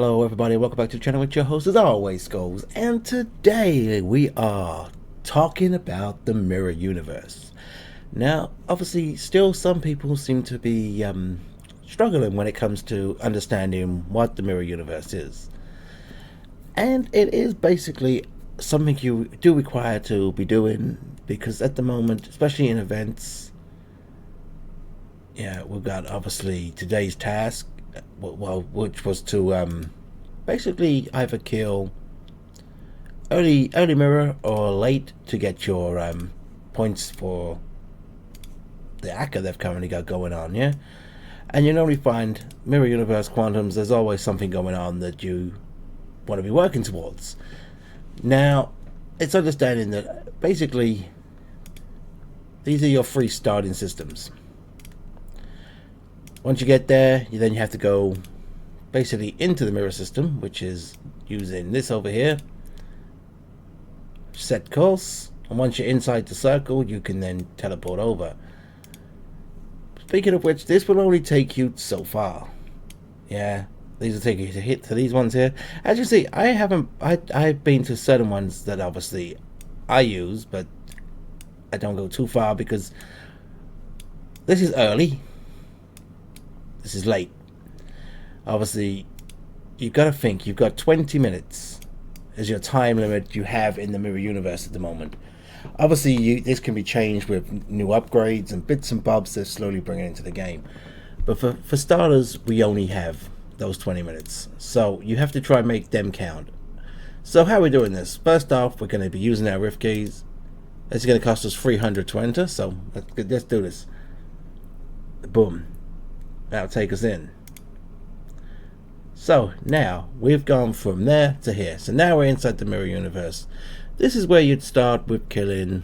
Hello everybody, welcome back to the channel with your host as always, Skulls, and today we are talking about the mirror universe. Now obviously still some people seem to be struggling when it comes to understanding what the mirror universe is, and it is basically something you do require to be doing, because at the moment, especially in events, we've got obviously today's task, which was to basically either kill early mirror or late to get your points for the ACCA they've currently got going on. And you normally find mirror universe quantums, there's always something going on that you want to be working towards. Now it's understanding that basically these are your free starting systems. Once you get there, you have to go basically into the mirror system, which is using this over here, set course, and once you're inside the circle you can then teleport over. Speaking of which, this will only take you so far. These will take you to these ones here. As you see, I've been to certain ones that obviously I use, but I don't go too far because this is early. This is late. Obviously, you've got to think, you've got 20 minutes as your time limit you have in the mirror universe at the moment. Obviously, this can be changed with new upgrades and bits and bobs they're slowly bringing into the game. But for starters, we only have those 20 minutes. So you have to try and make them count. So how are we doing this? First off, we're going to be using our rift keys. It's going to cost us 300 to enter, so let's do this. Boom. That'll take us in. So now we've gone from there to here. So now we're inside the mirror universe. This is where you'd start with killing.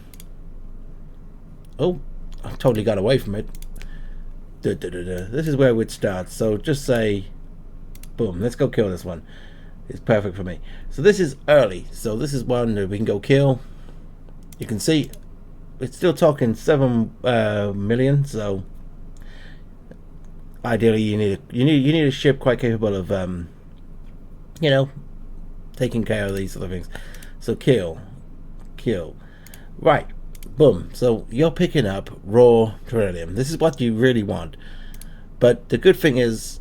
Oh, I totally got away from it. This is where we'd start. So just say, boom, let's go kill this one. It's perfect for me. So this is early. So this is one that we can go kill. You can see it's still talking 7 million. So ideally, you need a ship quite capable of taking care of these sort of things. So kill, right, boom. So you're picking up raw beryllium. This is what you really want. But the good thing is,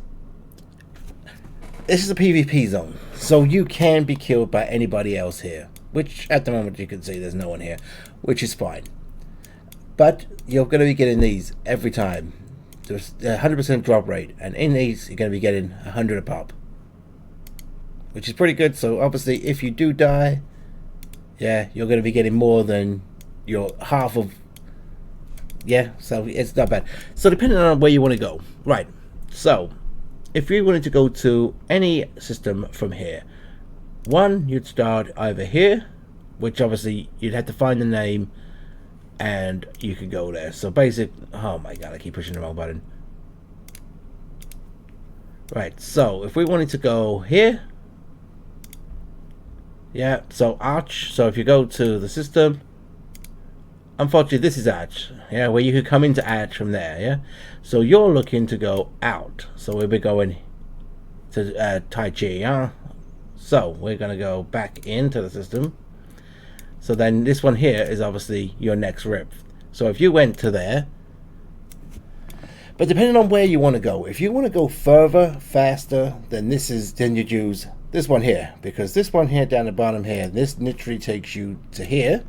this is a PvP zone, so you can be killed by anybody else here. Which at the moment you can see there's no one here, which is fine. But you're going to be getting these every time. There's a 100% drop rate, and in these you're going to be getting 100 a pop, which is pretty good. So obviously if you do die, you're going to be getting more than your half of, so it's not bad. So depending on where you want to go, right, so if you wanted to go to any system from here, one, you'd start either here, which obviously you'd have to find the name and you could go there. So oh my god, I keep pushing the wrong button. Right, so if we wanted to go here, so Arch. So if you go to the system, unfortunately this is Arch, where you could come into Arch from there. So you're looking to go out, so we'll be going to Tai Chi. So we're gonna go back into the system. So then this one here is obviously your next rift. So if you went to there, but depending on where you want to go, if you want to go further, faster, then you'd use this one here, because this one here down the bottom here, this literally takes you to here,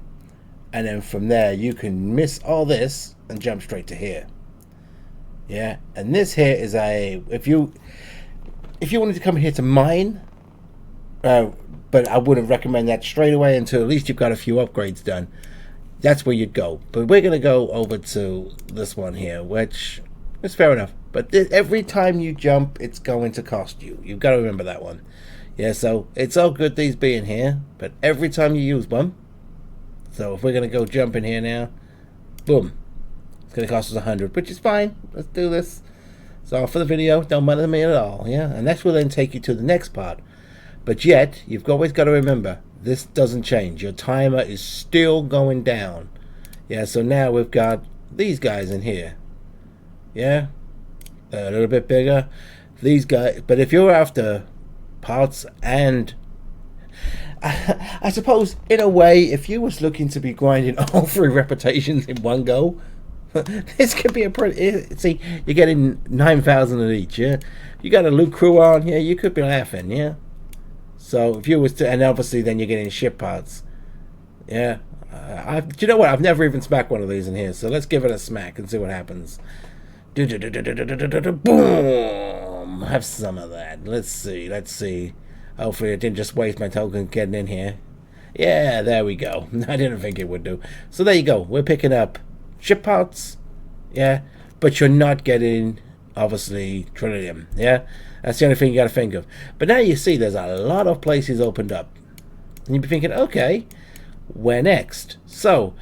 and then from there you can miss all this and jump straight to here. And this here is if you wanted to come here to mine, but I wouldn't recommend that straight away until at least you've got a few upgrades done. That's where you'd go. But we're going to go over to this one here, which is fair enough. But every time you jump, it's going to cost you. You've got to remember that one. So it's all good these being here, but every time you use one. So if we're going to go jump in here now, boom. It's going to cost us 100, which is fine. Let's do this. So for the video, don't matter to me at all. And that will then take you to the next part. But yet, you've always got to remember, this doesn't change. Your timer is still going down. So now we've got these guys in here. A little bit bigger. These guys, but if you're after parts. And I suppose in a way, if you was looking to be grinding all 3 reputations in one go, this could be a pretty. See, you're getting 9,000 at each. Yeah, you got a loot crew on. Yeah, you could be laughing. Yeah. So if you was to, and obviously then you're getting ship parts. Yeah. Do you know what? I've never even smacked one of these in here. So let's give it a smack and see what happens. Boom! Have some of that. Let's see. Let's see. Hopefully it didn't just waste my token getting in here. Yeah, there we go. I didn't think it would do. So there you go. We're picking up ship parts. Yeah. But you're not getting, obviously, trillium. Yeah. That's the only thing you got to think of. But now you see there's a lot of places opened up. And you'd be thinking, okay, where next? So,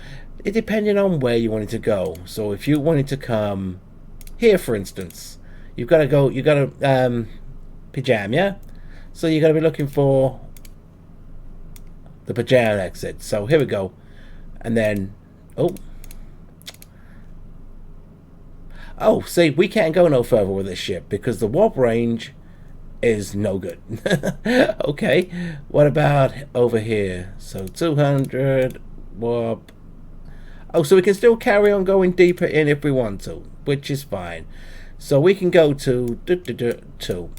it depending on where you wanted to go. So if you wanted to come here, for instance, you've got to go, you got to pajam, yeah? So you got to be looking for the pajam exit. So here we go. And then, oh, see, we can't go no further with this ship because the warp range is no good. Okay, what about over here? So 200 warp. Oh, so we can still carry on going deeper in if we want to, which is fine. So we can go to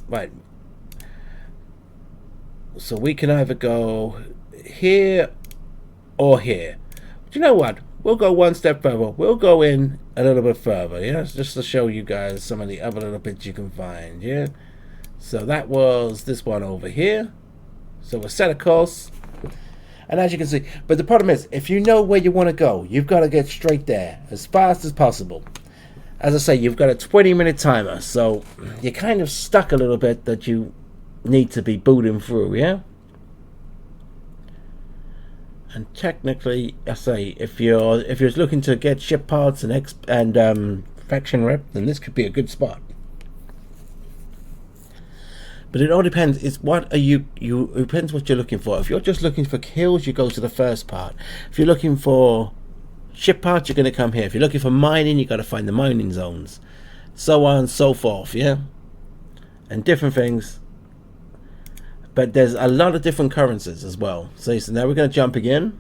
right. So we can either go here or here. Do you know what? We'll go one step further. We'll go in a little bit further, yeah? Just to show you guys some of the other little bits you can find, yeah? So that was this one over here. So we'll set a course. And as you can see, but the problem is, if you know where you want to go, you've got to get straight there as fast as possible. As I say, you've got a 20-minute timer, so you're kind of stuck a little bit that you need to be booting through, yeah? And technically, I say, if you're looking to get ship parts and faction rep, then this could be a good spot. But it all depends. It's what are it depends what you're looking for. If you're just looking for kills, you go to the first part. If you're looking for ship parts, you're going to come here. If you're looking for mining, you got to find the mining zones, so on and so forth. Yeah, and different things. But there's a lot of different currencies as well. So now we're going to jump again.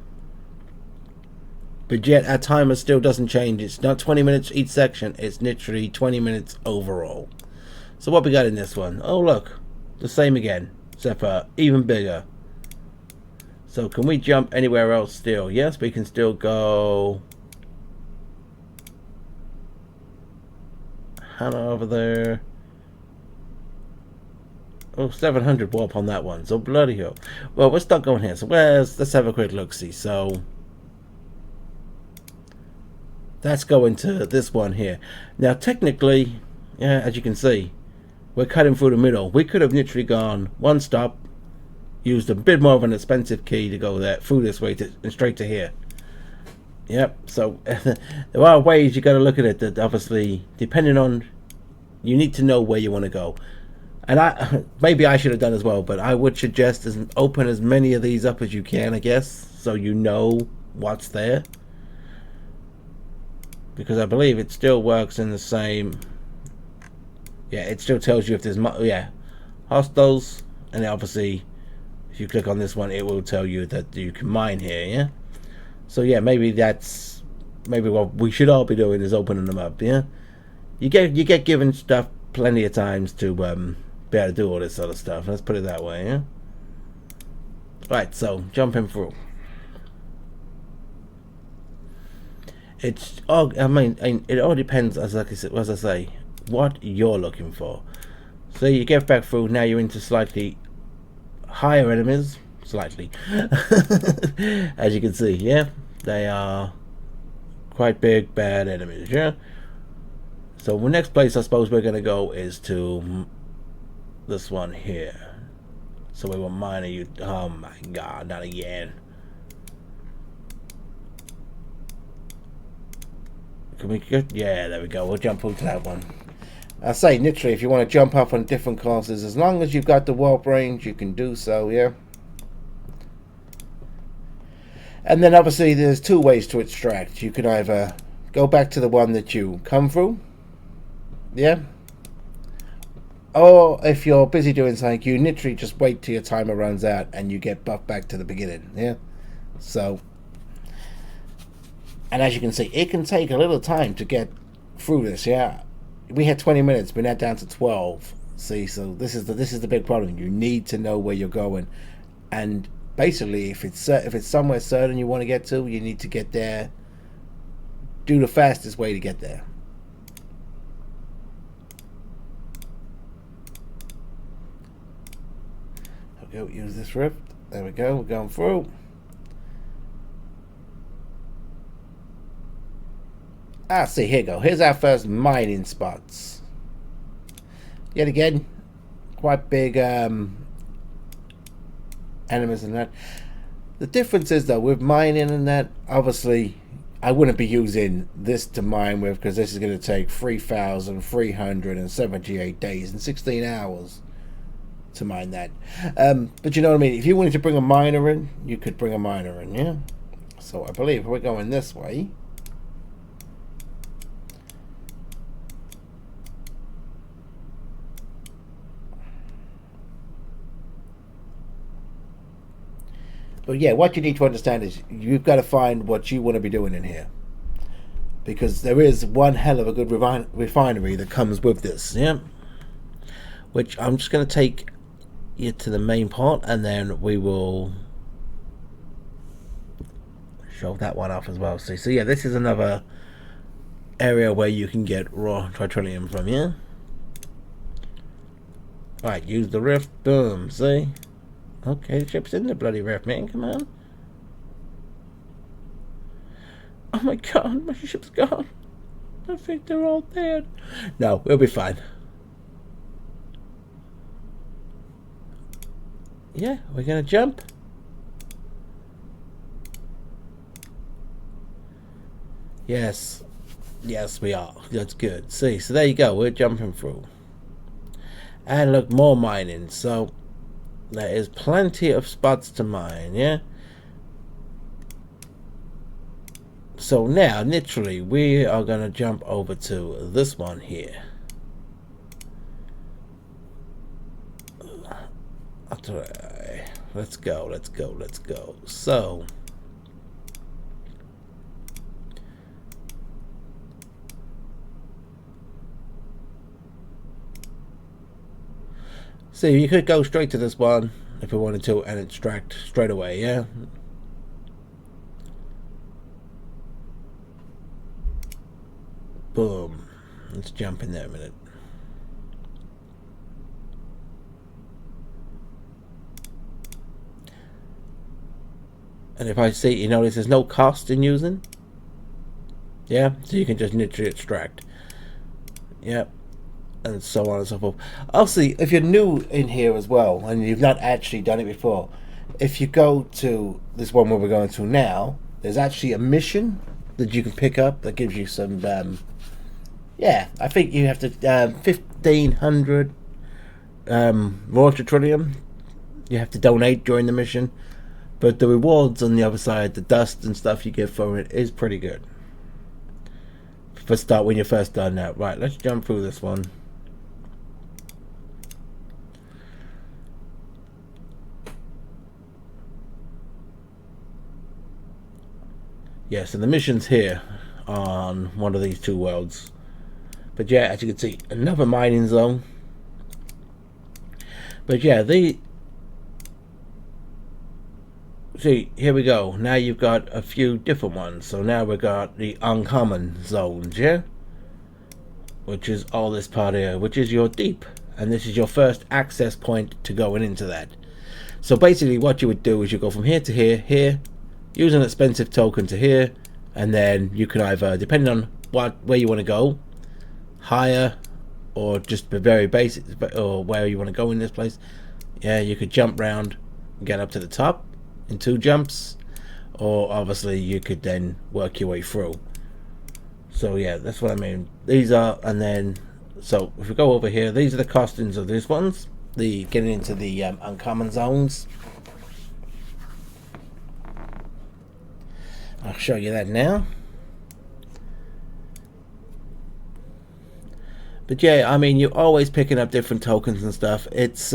But yet our timer still doesn't change. It's not 20 minutes each section. It's literally 20 minutes overall. So what we got in this one? Oh look. The same again, except for even bigger. So can we jump anywhere else still? Yes, we can still go Hannah over there. Oh, 700 warp on that one. So bloody hell. Well, let's start going here. So let's have a quick look see. So that's going to this one here. Now technically, yeah, as you can see, we're cutting through the middle. We could have literally gone one stop, used a bit more of an expensive key to go there through this way and straight to here. Yep. So there are ways you got to look at it that obviously, depending on, you need to know where you want to go. And maybe I should have done as well, but I would suggest open as many of these up as you can, I guess, so you know what's there. Because I believe it still works in the same. Yeah, it still tells you if there's hostiles, and obviously if you click on this one, it will tell you that you can mine here. Yeah. So yeah, maybe what we should all be doing is opening them up. Yeah. You get given stuff plenty of times to be able to do all this sort of stuff. Let's put it that way. Yeah. Right. So jumping through. It's all. I mean, it all depends, as I say, what you're looking for. So you get back through. Now you're into slightly higher enemies. Slightly, as you can see. Yeah, they are quite big, bad enemies. Yeah. So the next place I suppose we're gonna go is to this one here. So we want miner you. Oh my God, not again. Can we get? Yeah, there we go. We'll jump into that one. I say literally, if you want to jump up on different courses, as long as you've got the warp range, you can do so. Yeah. And then obviously there's two ways to extract. You can either go back to the one that you come through, yeah, or if you're busy doing something, you literally just wait till your timer runs out and you get buffed back to the beginning. Yeah. So, and as you can see, it can take a little time to get through this. Yeah, we had 20 minutes, we're now down to 12. See, so this is the big problem. You need to know where you're going, and basically, if it's somewhere certain you want to get to, you need to get there. Do the fastest way to get there. Okay, we'll use this rift. There we go. We're going through. See, here you go. Here's our first mining spots. Yet again, quite big enemies and that. The difference is, though, with mining and that, obviously, I wouldn't be using this to mine with, because this is going to take 3,378 days and 16 hours to mine that. But you know what I mean? If you wanted to bring a miner in, you could bring a miner in, yeah? So I believe we're going this way. But yeah, what you need to understand is you've got to find what you want to be doing in here, because there is one hell of a good refinery that comes with this, yeah? Which I'm just going to take you to the main part, and then we will show that one off as well. See, so yeah, this is another area where you can get raw tritonium from, yeah? Right, use the rift, boom, see? Okay, the ship's in the bloody rift, man, come on. Oh my god, my ship's gone. I think they're all dead. No, we'll be fine. Yeah, we're gonna jump. Yes. Yes, we are. That's good. See, so there you go. We're jumping through. And look, more mining. So there is plenty of spots to mine, yeah? So now, literally, we are going to jump over to this one here. Let's go, let's go, let's go. So, see, you could go straight to this one if we wanted to and extract straight away, yeah? Boom. Let's jump in there a minute. And if I see, you notice there's no cost in using. Yeah, so you can just literally extract. Yep. And so on and so forth. Obviously, if you're new in here as well, and you've not actually done it before, if you go to this one where we're going to now, there's actually a mission that you can pick up that gives you some, yeah, I think you have to, 1,500 raw tritonium you have to donate during the mission. But the rewards on the other side, the dust and stuff you get for it, is pretty good. When you're first done that. Right, let's jump through this one. Yeah, so the mission's here on one of these two worlds. But yeah, as you can see, another mining zone. But yeah, see, here we go. Now you've got a few different ones. So now we've got the uncommon zones, yeah? Which is all this part here, which is your deep. And this is your first access point to going into that. So basically what you would do is you go from here to here, here, use an expensive token to here, and then you can either, depending on where you want to go, higher, or just the very basic, or where you want to go in this place, yeah, you could jump round and get up to the top in 2 jumps, or obviously you could then work your way through. So yeah, that's what I mean. These are, and then, so if we go over here, these are the costings of these ones, the getting into the uncommon zones. I'll show you that now. But yeah, I mean, you're always picking up different tokens and stuff. It's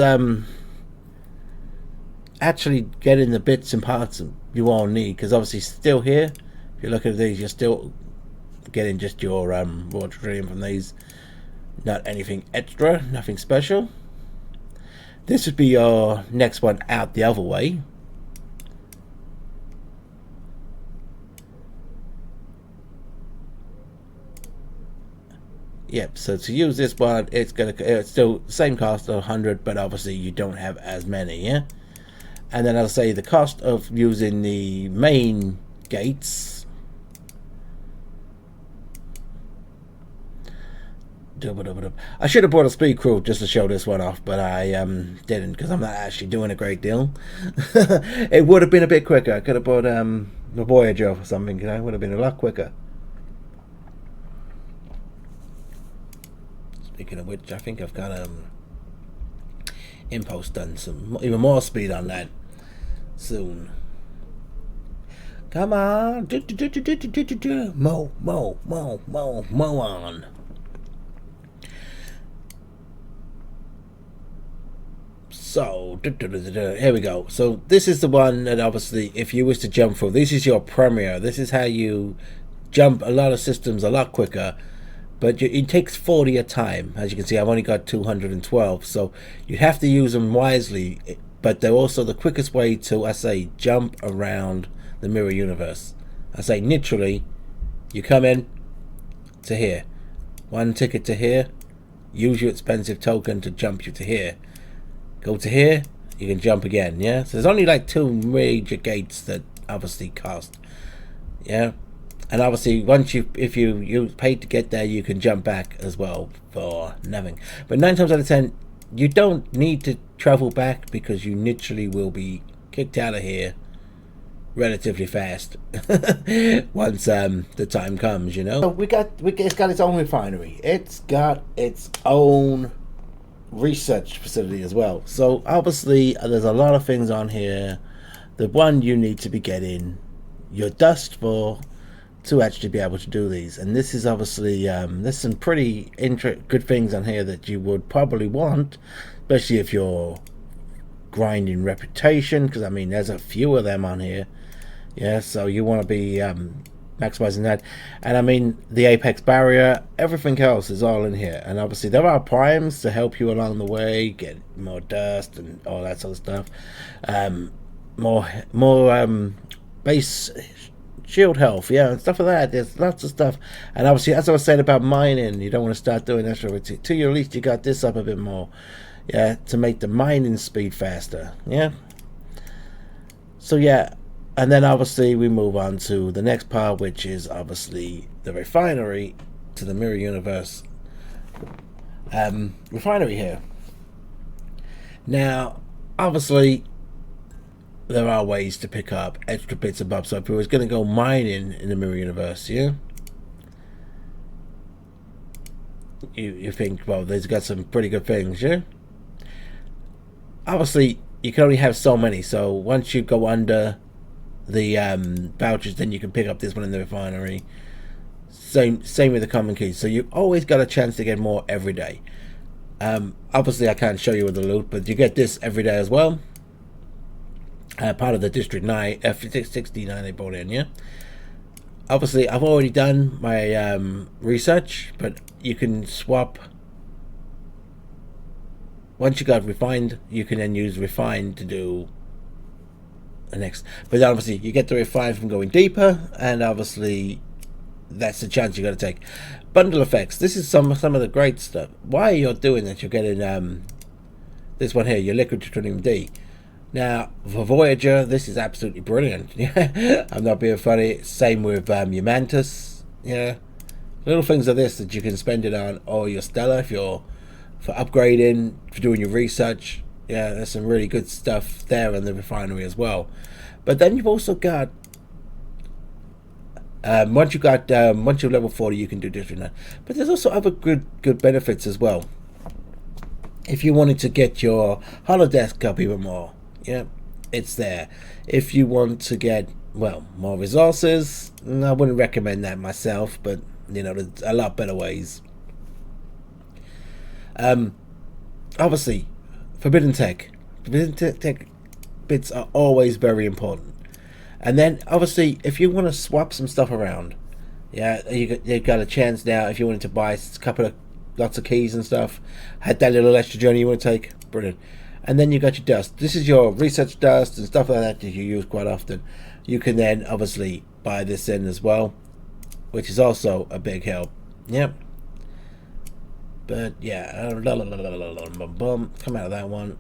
actually getting the bits and parts you all need, because obviously still here, if you look at these, you're still getting just your raw material from these. Not anything extra, nothing special. This would be your next one out the other way. Yep, so to use this one, it's still the same cost of 100, but obviously you don't have as many, yeah? And then I'll say the cost of using the main gates. I should have brought a speed crew just to show this one off, but I didn't, because I'm not actually doing a great deal. It would have been a bit quicker. I could have brought the Voyager or something, you know, it would have been a lot quicker. Speaking of which, I think I've got Impulse done some even more speed on that soon. Come on, mo on. So here we go. So this is the one that obviously, if you wish to jump through, this is your premiere. This is how you jump a lot of systems a lot quicker. But it takes 40 a time. As you can see, I've only got 212, so you have to use them wisely. But they're also the quickest way to, I say, jump around the mirror universe. I say, literally, you come in to here, one ticket to here, use your expensive token to jump you to here. Go to here, you can jump again, yeah? So there's only like 2 major gates that obviously cost, yeah? And obviously, if you paid to get there, you can jump back as well for nothing. But 9 times out of 10, you don't need to travel back, because you literally will be kicked out of here relatively fast once the time comes, you know. So it's got its own refinery. It's got its own research facility as well. So obviously, there's a lot of things on here. The one you need to be getting your dust for, to actually be able to do these. And this is obviously there's some pretty good things on here that you would probably want, especially if you're grinding reputation, because I mean there's a few of them on here, yeah, so you want to be maximizing that. And I mean the apex barrier, everything else is all in here. And obviously there are primes to help you along the way, get more dust and all that sort of stuff, more base shield health, yeah, and stuff like that. There's lots of stuff. And obviously, as I was saying about mining, you don't want to start doing extra till you at least you got this up a bit more, yeah, to make the mining speed faster, yeah. So yeah, and then obviously we move on to the next part, which is obviously the refinery to the mirror universe refinery here. Now obviously there are ways to pick up extra bits and bobs. So if we was going to go mining in the mirror universe, yeah, you think, well, there's got some pretty good things, yeah. Obviously you can only have so many, so once you go under the vouchers, then you can pick up this one in the refinery. Same with the common keys. So you always got a chance to get more every day. Obviously I can't show you with the loot, but you get this every day as well. Part of the District 9 F69 they brought in, yeah. Obviously I've already done my research, but you can swap. Once you got refined, you can then use refined to do the next. But obviously you get the refined from going deeper, and obviously that's the chance you got to take. Bundle effects. This is some of the great stuff. While you're doing that, you're getting this one here, your liquid tritium D. Now, for Voyager, this is absolutely brilliant. Yeah, I'm not being funny. Same with your Mantis. Yeah, little things like this that you can spend it on, or your Stella if you're for upgrading, for doing your research. Yeah, there's some really good stuff there in the refinery as well. But then you've also got once you're level 40, you can do District 9. But there's also other good benefits as well. If you wanted to get your holodesk up even more, yeah, it's there. If you want to get, well, more resources, I wouldn't recommend that myself, but you know, there's a lot better ways. Obviously, forbidden tech bits are always very important. And then obviously, if you want to swap some stuff around, yeah, you got a chance now. If you wanted to buy a couple of lots of keys and stuff, had that little extra journey you want to take, brilliant. And then you got your dust. This is your research dust and stuff like that that you use quite often. You can then obviously buy this in as well, which is also a big help. Yep. But yeah, come out of that one.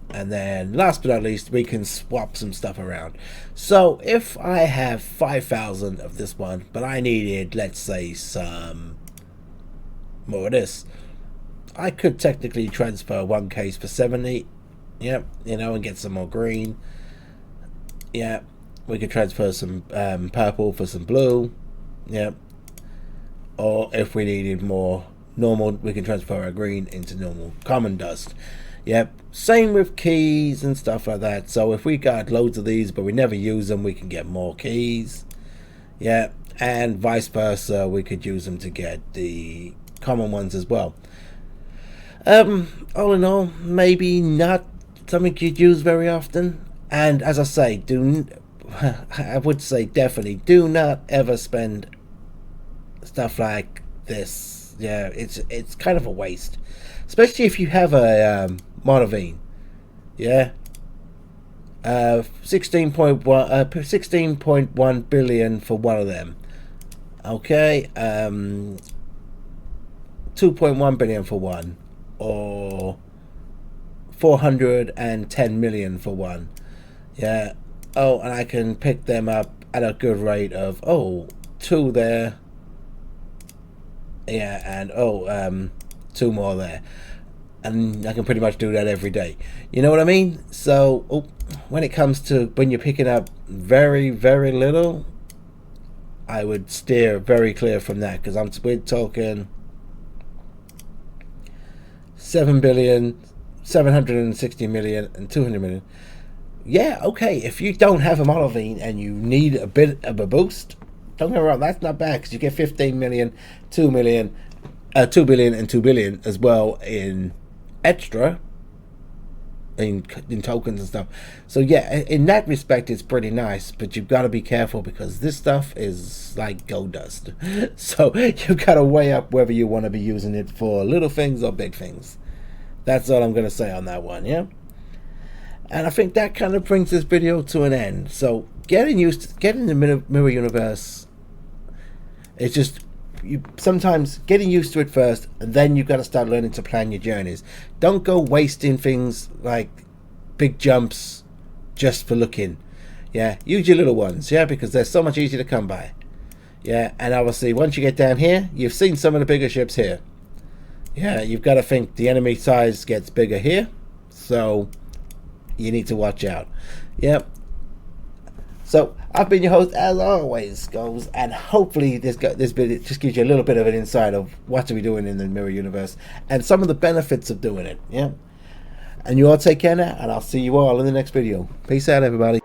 And then last but not least, we can swap some stuff around. So if I have 5,000 of this one, but I needed, let's say, some more of this, I could technically transfer one case for 70. Yep, you know, and get some more green. Yeah, we could transfer some purple for some blue. Yep. Or if we needed more normal, we can transfer our green into normal common dust. Yep, same with keys and stuff like that. So if we got loads of these but we never use them, we can get more keys. Yeah, and vice versa, we could use them to get the common ones as well. All in all, maybe not something you'd use very often. And as I say, I would say definitely do not ever spend stuff like this. Yeah, it's kind of a waste, especially if you have a monavine. Yeah, 16.1 billion for one of them. Okay, 2.1 billion for one, or 410 million for one. Yeah. Oh, and I can pick them up at a good rate of 2 there. Yeah, and 2 more there. And I can pretty much do that every day. You know what I mean? So when it comes to when you're picking up very, very little, I would steer very clear from that, because we're talking 7 billion, 760 million, and 200 million. Yeah, okay, if you don't have a monavine and you need a bit of a boost, don't get me wrong, that's not bad, because you get 15 million, 2 billion, and 2 billion as well in extra, in tokens and stuff. So yeah, in that respect, it's pretty nice, but you've got to be careful, because this stuff is like gold dust. So you've got to weigh up whether you want to be using it for little things or big things. That's all I'm going to say on that one, yeah? And I think that kind of brings this video to an end. So getting the mirror universe, it's just, sometimes getting used to it first, and then you've got to start learning to plan your journeys. Don't go wasting things like big jumps just for looking. Yeah, use your little ones, yeah, because they're so much easier to come by. Yeah, and obviously once you get down here, you've seen some of the bigger ships here. Yeah, you've got to think the enemy size gets bigger here, so you need to watch out. Yep. So I've been your host as always, goes, and hopefully this video just gives you a little bit of an insight of what to be doing in the mirror universe and some of the benefits of doing it. Yeah. And you all take care now, and I'll see you all in the next video. Peace out, everybody.